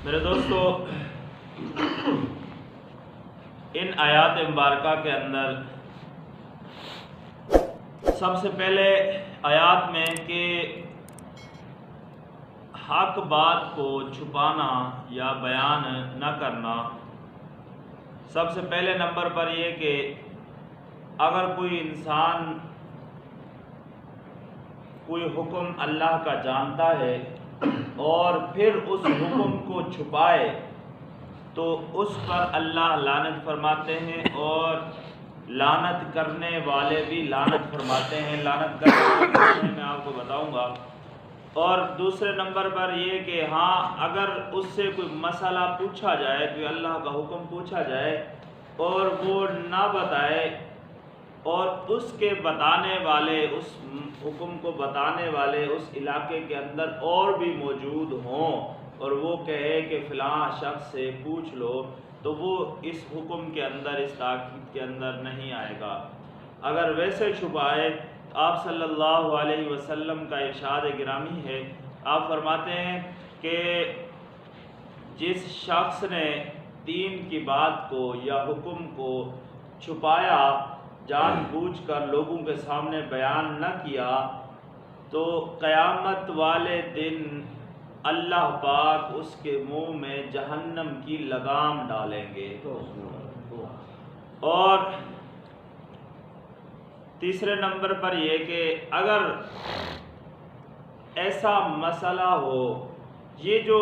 میرے دوستو، ان آیات مبارکہ کے اندر سب سے پہلے آیات میں کہ حق بات کو چھپانا یا بیان نہ کرنا، سب سے پہلے نمبر پر یہ کہ اگر کوئی انسان کوئی حکم اللہ کا جانتا ہے اور پھر اس حکم کو چھپائے تو اس پر اللہ لعنت فرماتے ہیں، اور لعنت کرنے والے بھی لعنت فرماتے ہیں۔ لعنت کرنے والے میں آپ کو بتاؤں گا۔ اور دوسرے نمبر پر یہ کہ ہاں، اگر اس سے کوئی مسئلہ پوچھا جائے، کوئی اللہ کا حکم پوچھا جائے اور وہ نہ بتائے، اور اس کے بتانے والے، اس حکم کو بتانے والے اس علاقے کے اندر اور بھی موجود ہوں اور وہ کہے کہ فلاں شخص سے پوچھ لو، تو وہ اس حکم کے اندر، اس تاکید کے اندر نہیں آئے گا۔ اگر ویسے چھپائے تو آپ صلی اللہ علیہ وسلم کا ارشاد گرامی ہے، آپ فرماتے ہیں کہ جس شخص نے دین کی بات کو یا حکم کو چھپایا، جان بوجھ کر لوگوں کے سامنے بیان نہ کیا، تو قیامت والے دن اللہ پاک اس کے منہ میں جہنم کی لگام ڈالیں گے۔ اور تیسرے نمبر پر یہ کہ اگر ایسا مسئلہ ہو، یہ جو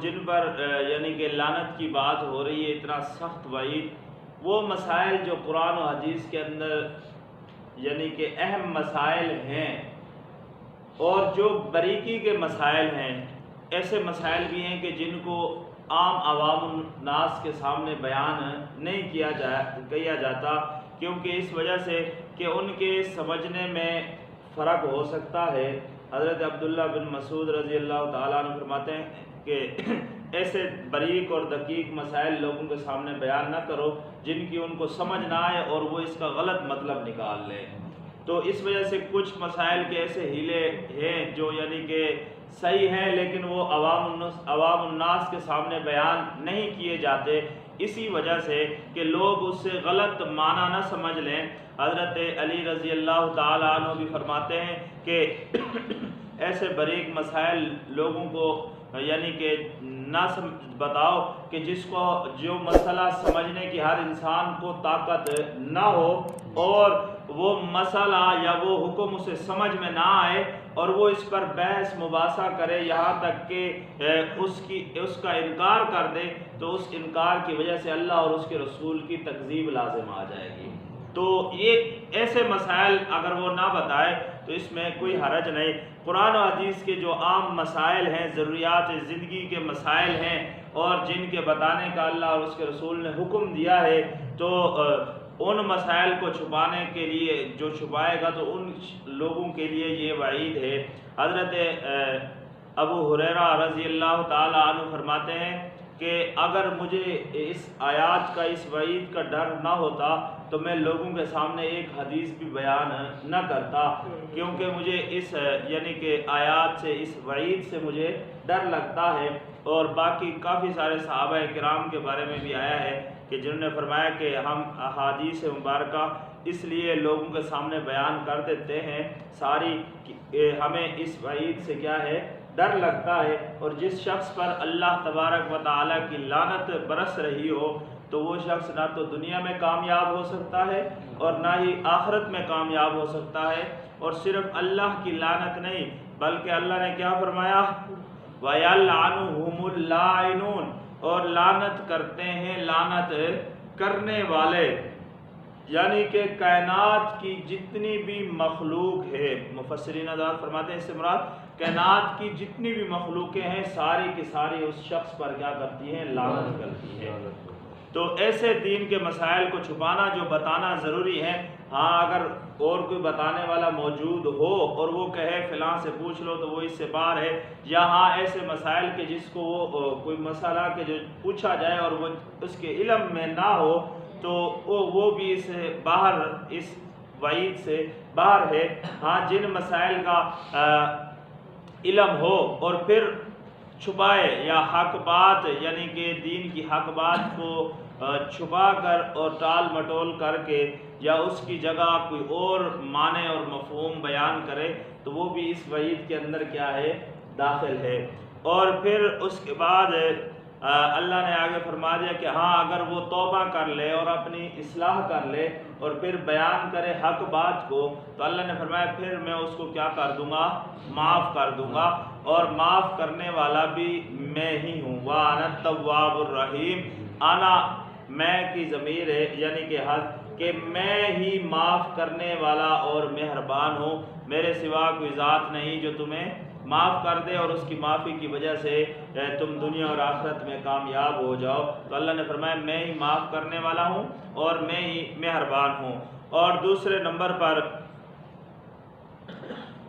جن پر یعنی کہ لعنت کی بات ہو رہی ہے، اتنا سخت وعید، وہ مسائل جو قرآن و حدیث کے اندر یعنی کہ اہم مسائل ہیں، اور جو باریکی کے مسائل ہیں، ایسے مسائل بھی ہیں کہ جن کو عام عوام الناس کے سامنے بیان نہیں کیا جاتا، کیونکہ اس وجہ سے کہ ان کے سمجھنے میں فرق ہو سکتا ہے۔ حضرت عبداللہ بن مسعود رضی اللہ تعالیٰ عنہ فرماتے ہیں کہ ایسے باریک اور دقیق مسائل لوگوں کے سامنے بیان نہ کرو جن کی ان کو سمجھ نہ آئے اور وہ اس کا غلط مطلب نکال لیں۔ تو اس وجہ سے کچھ مسائل کے ایسے ہیلے ہیں جو یعنی کہ صحیح ہیں، لیکن وہ عوام الناس کے سامنے بیان نہیں کیے جاتے، اسی وجہ سے کہ لوگ اس سے غلط معنی نہ سمجھ لیں۔ حضرت علی رضی اللہ تعالیٰ عنہ بھی فرماتے ہیں کہ ایسے باریک مسائل لوگوں کو یعنی کہ نہ بتاؤ کہ جس کو جو مسئلہ سمجھنے کی ہر انسان کو طاقت نہ ہو، اور وہ مسئلہ یا وہ حکم اسے سمجھ میں نہ آئے اور وہ اس پر بحث مباحثہ کرے، یہاں تک کہ اس کا انکار کر دے، تو اس انکار کی وجہ سے اللہ اور اس کے رسول کی تکذیب لازم آ جائے گی۔ تو یہ ایسے مسائل اگر وہ نہ بتائے تو اس میں کوئی حرج نہیں۔ قرآن و حدیث کے جو عام مسائل ہیں، ضروریات زندگی کے مسائل ہیں، اور جن کے بتانے کا اللہ اور اس کے رسول نے حکم دیا ہے، تو ان مسائل کو چھپانے کے لیے جو چھپائے گا تو ان لوگوں کے لیے یہ وعید ہے۔ حضرت ابو ہریرہ رضی اللہ تعالیٰ عنہ فرماتے ہیں کہ اگر مجھے اس آیات کا، اس وعید کا ڈر نہ ہوتا تو میں لوگوں کے سامنے ایک حدیث بھی بیان نہ کرتا، کیونکہ مجھے اس یعنی کہ آیات سے، اس وعید سے مجھے ڈر لگتا ہے۔ اور باقی کافی سارے صحابہ کرام کے بارے میں بھی آیا ہے کہ جنہوں نے فرمایا کہ ہم احادیث مبارکہ اس لیے لوگوں کے سامنے بیان کر دیتے ہیں ساری، ہمیں اس وعید سے کیا ہے، ڈر لگتا ہے۔ اور جس شخص پر اللہ تبارک و تعالیٰ کی لعنت برس رہی ہو تو وہ شخص نہ تو دنیا میں کامیاب ہو سکتا ہے اور نہ ہی آخرت میں کامیاب ہو سکتا ہے۔ اور صرف اللہ کی لعنت نہیں، بلکہ اللہ نے کیا فرمایا، وَيَلْعَنُهُمُ اللَّاعِنُونَ، اور لعنت کرتے ہیں لعنت کرنے والے، یعنی کہ کائنات کی جتنی بھی مخلوق ہے، مفسرین حضرات فرماتے ہیں اس سے مراد کائنات کی جتنی بھی مخلوقیں ہیں، ساری کی ساری اس شخص پر کیا کرتی ہیں، لعنت کرتی ہے۔ تو ایسے دین کے مسائل کو چھپانا، جو بتانا ضروری ہے، ہاں اگر اور کوئی بتانے والا موجود ہو اور وہ کہے فلاں سے پوچھ لو تو وہ اس سے باہر ہے، یا ہاں ایسے مسائل کے جس کو وہ کوئی مسئلہ کہ جو پوچھا جائے اور وہ اس کے علم میں نہ ہو تو وہ بھی اس باہر، اس وعید سے باہر ہے۔ ہاں جن مسائل کا علم ہو اور پھر چھپائے یا حق بات یعنی کہ دین کی حق بات کو چھپا کر اور ٹال مٹول کر کے یا اس کی جگہ کوئی اور معنی اور مفہوم بیان کرے تو وہ بھی اس وعید کے اندر کیا ہے؟ داخل ہے۔ اور پھر اس کے بعد اللہ نے آگے فرما دیا کہ ہاں اگر وہ توبہ کر لے اور اپنی اصلاح کر لے اور پھر بیان کرے حق بات کو تو اللہ نے فرمایا پھر میں اس کو کیا کر دوں گا؟ معاف کر دوں گا، اور معاف کرنے والا بھی میں ہی ہوں۔ وَأَنَا التَّوَّابُ الرَّحِيمُ، آنا میں کی ضمیر ہے یعنی کہ حد کہ میں ہی معاف کرنے والا اور مہربان ہوں، میرے سوا کوئی ذات نہیں جو تمہیں معاف کر دے اور اس کی معافی کی وجہ سے تم دنیا اور آخرت میں کامیاب ہو جاؤ۔ تو اللہ نے فرمایا میں ہی معاف کرنے والا ہوں اور میں ہی مہربان ہوں۔ اور دوسرے نمبر پر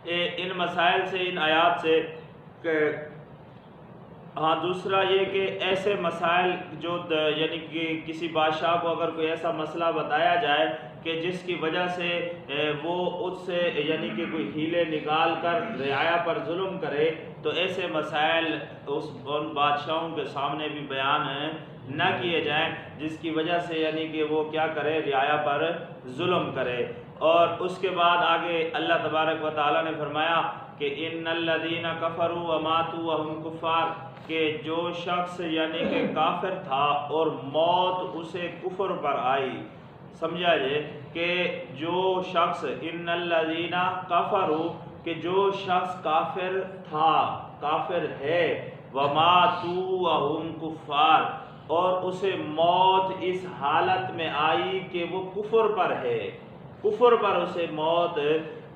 ان مسائل سے، ان آیات سے ہاں دوسرا یہ کہ ایسے مسائل جو یعنی کہ کسی بادشاہ کو اگر کوئی ایسا مسئلہ بتایا جائے کہ جس کی وجہ سے وہ اس سے یعنی کہ کوئی ہیلے نکال کر رعایا پر ظلم کرے تو ایسے مسائل ان بادشاہوں کے سامنے بھی بیان نہ کیے جائیں جس کی وجہ سے یعنی کہ وہ کیا کرے؟ رعایا پر ظلم کرے۔ اور اس کے بعد آگے اللہ تبارک و تعالیٰ نے فرمایا کہ ان الذین کفروا وماتوا وہم کفار، کہ جو شخص یعنی کہ کافر تھا اور موت اسے کفر پر آئی، سمجھا جائے کہ جو شخص ان الذین کفروا کہ جو شخص کافر تھا، کافر ہے، وماتوا وہم کفار اور اسے موت اس حالت میں آئی کہ وہ کفر پر ہے، کفر پر اسے موت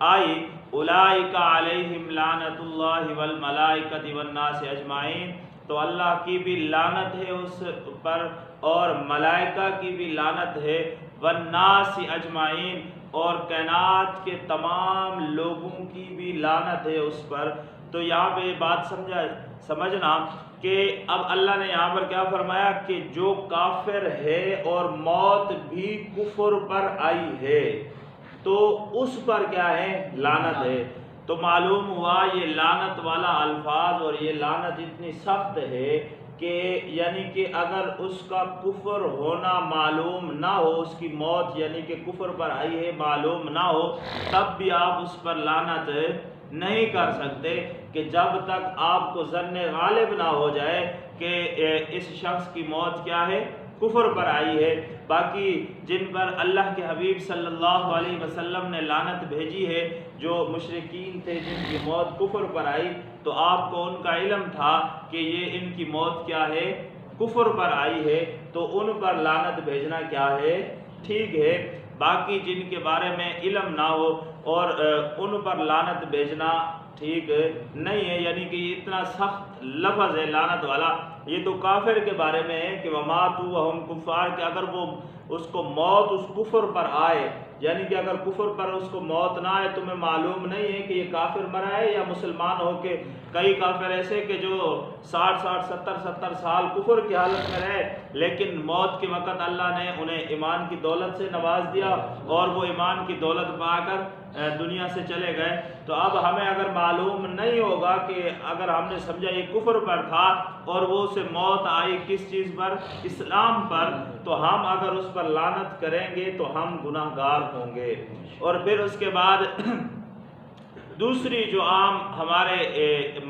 آئی، اولئک علیہم لعنت اللہ والملائکۃ والناس اجمعین، تو اللہ کی بھی لعنت ہے اس پر اور ملائکہ کی بھی لعنت ہے، والناس اجمعین اور کائنات کے تمام لوگوں کی بھی لعنت ہے اس پر۔ تو یہاں پہ یہ بات سمجھنا کہ اب اللہ نے یہاں پر کیا فرمایا کہ جو کافر ہے اور موت بھی کفر پر آئی ہے تو اس پر کیا ہے؟ لعنت ہے۔ تو معلوم ہوا یہ لعنت والا الفاظ اور یہ لعنت اتنی سخت ہے کہ یعنی کہ اگر اس کا کفر ہونا معلوم نہ ہو، اس کی موت یعنی کہ کفر پر آئی ہے معلوم نہ ہو، تب بھی آپ اس پر لعنت نہیں کر سکتے کہ جب تک آپ کو ظن غالب نہ ہو جائے کہ اس شخص کی موت کیا ہے؟ کفر پر آئی ہے۔ باقی جن پر اللہ کے حبیب صلی اللہ علیہ وسلم نے لعنت بھیجی ہے، جو مشرکین تھے جن کی موت کفر پر آئی، تو آپ کو ان کا علم تھا کہ یہ ان کی موت کیا ہے؟ کفر پر آئی ہے، تو ان پر لعنت بھیجنا کیا ہے؟ ٹھیک ہے۔ باقی جن کے بارے میں علم نہ ہو اور ان پر لعنت بھیجنا ٹھیک نہیں ہے، یعنی کہ یہ اتنا سخت لفظ ہے لعنت والا۔ یہ تو کافر کے بارے میں ہے کہ وَمَاتُوا وَهُمْ كُفَّارٌ، کہ اگر وہ اس کو موت اس کفر پر آئے، یعنی کہ اگر کفر پر اس کو موت نہ آئے، تمہیں معلوم نہیں ہے کہ یہ کافر مرا ہے یا مسلمان ہو کے۔ کئی کافر ایسے کہ جو 60 70 سال کفر کی حالت میں رہے، لیکن موت کے وقت اللہ نے انہیں ایمان کی دولت سے نواز دیا اور وہ ایمان کی دولت پا کر دنیا سے چلے گئے۔ تو اب ہمیں اگر معلوم نہیں ہوگا کہ اگر ہم نے سمجھا یہ کفر پر تھا اور وہ اسے موت آئی کس چیز پر؟ اسلام پر، تو ہم اگر اس پر لعنت کریں گے تو ہم گناہ گار ہوں گے۔ اور پھر اس کے بعد دوسری جو عام ہمارے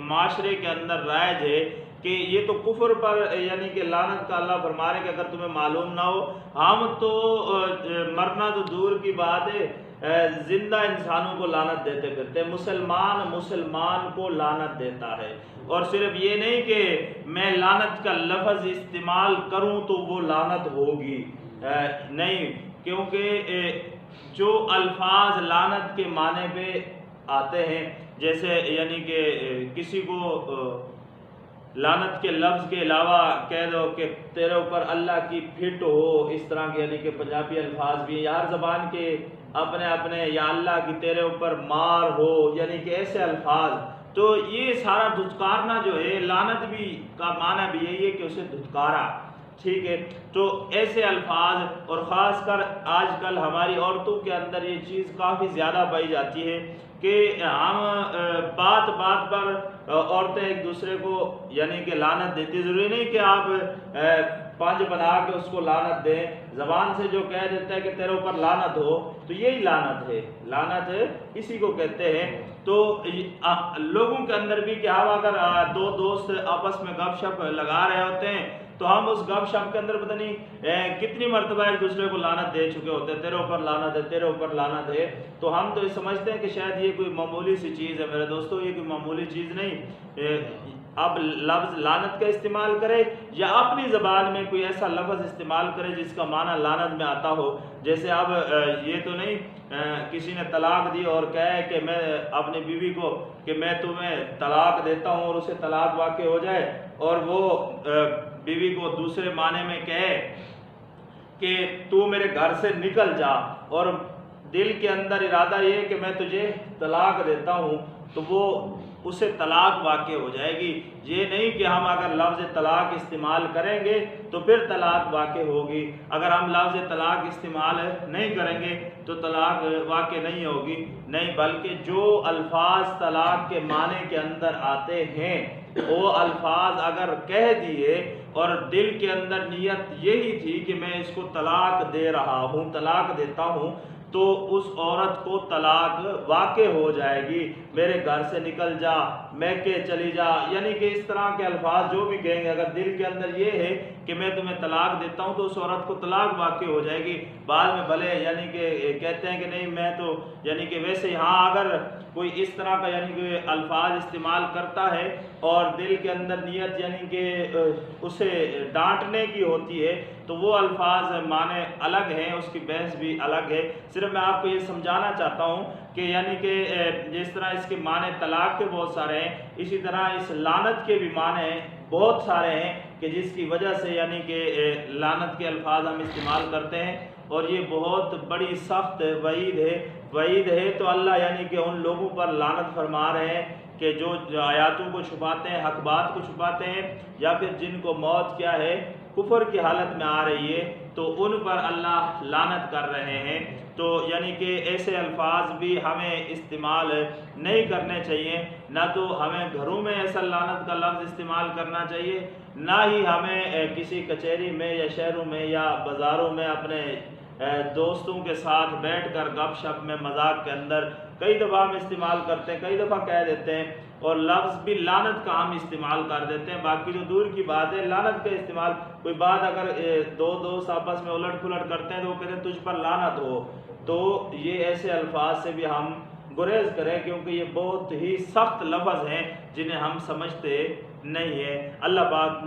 معاشرے کے اندر رائج ہے کہ یہ تو کفر پر یعنی کہ لعنت کا اللہ فرما رہے کہ اگر تمہیں معلوم نہ ہو، ہم تو مرنا تو دور کی بات ہے، زندہ انسانوں کو لعنت دیتے پھرتے، مسلمان کو لعنت دیتا ہے۔ اور صرف یہ نہیں کہ میں لعنت کا لفظ استعمال کروں تو وہ لعنت ہوگی، نہیں، کیونکہ جو الفاظ لعنت کے معنی پہ آتے ہیں، جیسے یعنی کہ کسی کو لعنت کے لفظ کے علاوہ کہہ دو کہ تیرے اوپر اللہ کی پھٹ ہو، اس طرح کے یعنی کہ پنجابی الفاظ بھی ہیں، ہر زبان کے اپنے یا اللہ کی تیرے اوپر مار ہو، یعنی کہ ایسے الفاظ۔ تو یہ سارا دھتکارنا جو ہے، لعنت بھی کا معنی بھی یہی ہے کہ اسے دھتکارا، ٹھیک ہے۔ تو ایسے الفاظ، اور خاص کر آج کل ہماری عورتوں کے اندر یہ چیز کافی زیادہ پائی جاتی ہے کہ ہم بات بات پر عورتیں ایک دوسرے کو یعنی کہ لعنت دیتی، ضروری نہیں کہ آپ پانچ بنا کے اس کو لعنت دیں، زبان سے جو کہہ دیتا ہے کہ تیرے اوپر لعنت ہو تو یہی لعنت ہے، لعنت اسی کو کہتے ہیں۔ تو لوگوں کے اندر بھی کہ ہم اگر دو دوست آپس میں گپ شپ لگا رہے ہوتے ہیں تو ہم اس گپ شپ کے اندر پتہ نہیں کتنی مرتبہ ایک دوسرے کو لعنت دے چکے ہوتے ہیں، تیرے اوپر لعنت ہے، تیرے اوپر لعنت ہے۔ تو ہم تو یہ سمجھتے ہیں کہ شاید یہ کوئی معمولی سی چیز ہے۔ میرے دوستو، یہ کوئی معمولی چیز نہیں۔ اب لفظ لعنت کا استعمال کرے یا اپنی زبان میں کوئی ایسا لفظ استعمال کرے جس کا معنی لعنت میں آتا ہو، جیسے اب یہ تو نہیں کسی نے طلاق دی اور کہے کہ میں اپنی بیوی کو کہ میں تمہیں طلاق دیتا ہوں اور اسے طلاق واقع ہو جائے، اور وہ بیوی کو دوسرے معنی میں کہے کہ تو میرے گھر سے نکل جا، اور دل کے اندر ارادہ یہ کہ میں تجھے طلاق دیتا ہوں، تو وہ اسے طلاق واقع ہو جائے گی۔ یہ نہیں کہ ہم اگر لفظ طلاق استعمال کریں گے تو پھر طلاق واقع ہوگی، اگر ہم لفظ طلاق استعمال نہیں کریں گے تو طلاق واقع نہیں ہوگی، نہیں، بلکہ جو الفاظ طلاق کے معنی کے اندر آتے ہیں وہ الفاظ اگر کہہ دیے اور دل کے اندر نیت یہی تھی کہ میں اس کو طلاق دے رہا ہوں، طلاق دیتا ہوں، تو اس عورت کو طلاق واقع ہو جائے گی۔ میرے گھر سے نکل جا، میکے چلی جا، یعنی کہ اس طرح کے الفاظ جو بھی کہیں گے، اگر دل کے اندر یہ ہے کہ میں تمہیں طلاق دیتا ہوں تو اس عورت کو طلاق واقع ہو جائے گی۔ بعد میں بھلے یعنی کہ کہتے ہیں کہ نہیں میں تو یعنی کہ ویسے ہاں اگر کوئی اس طرح کا یعنی کہ الفاظ استعمال کرتا ہے اور دل کے اندر نیت یعنی کہ اسے ڈانٹنے کی ہوتی ہے تو وہ الفاظ معنی الگ ہیں، اس کی بحث بھی الگ ہے۔ صرف میں آپ کو یہ سمجھانا چاہتا ہوں کہ یعنی کہ جس طرح اس کے معنی طلاق کے بہت سارے ہیں، اسی طرح اس لعنت کے بھی معنی بہت سارے ہیں کہ جس کی وجہ سے یعنی کہ لعنت کے الفاظ ہم استعمال کرتے ہیں، اور یہ بہت بڑی سخت وعید ہے۔ تو اللہ یعنی کہ ان لوگوں پر لعنت فرما رہے ہیں کہ جو آیاتوں کو چھپاتے ہیں، حق بات کو چھپاتے ہیں، یا پھر جن کو موت کیا ہے کفر کی حالت میں آ رہی ہے تو ان پر اللہ لعنت کر رہے ہیں۔ تو یعنی کہ ایسے الفاظ بھی ہمیں استعمال نہیں کرنے چاہیے، نہ تو ہمیں گھروں میں ایسا لعنت کا لفظ استعمال کرنا چاہیے، نہ ہی ہمیں کسی کچہری میں یا شہروں میں یا بازاروں میں اپنے دوستوں کے ساتھ بیٹھ کر گپ شپ میں مذاق کے اندر کئی دفعہ ہم استعمال کرتے ہیں، کئی دفعہ کہہ دیتے ہیں، اور لفظ بھی لعنت کا ہم استعمال کر دیتے ہیں۔ باقی جو دور کی بات ہے لعنت کا استعمال، کوئی بات اگر دو دوست آپس میں الٹ پھلٹ کرتے ہیں تو وہ کہتے ہیں تجھ پر لعنت ہو، تو یہ ایسے الفاظ سے بھی ہم گریز کریں، کیونکہ یہ بہت ہی سخت لفظ ہیں جنہیں ہم سمجھتے نہیں ہیں۔ اللہ پاک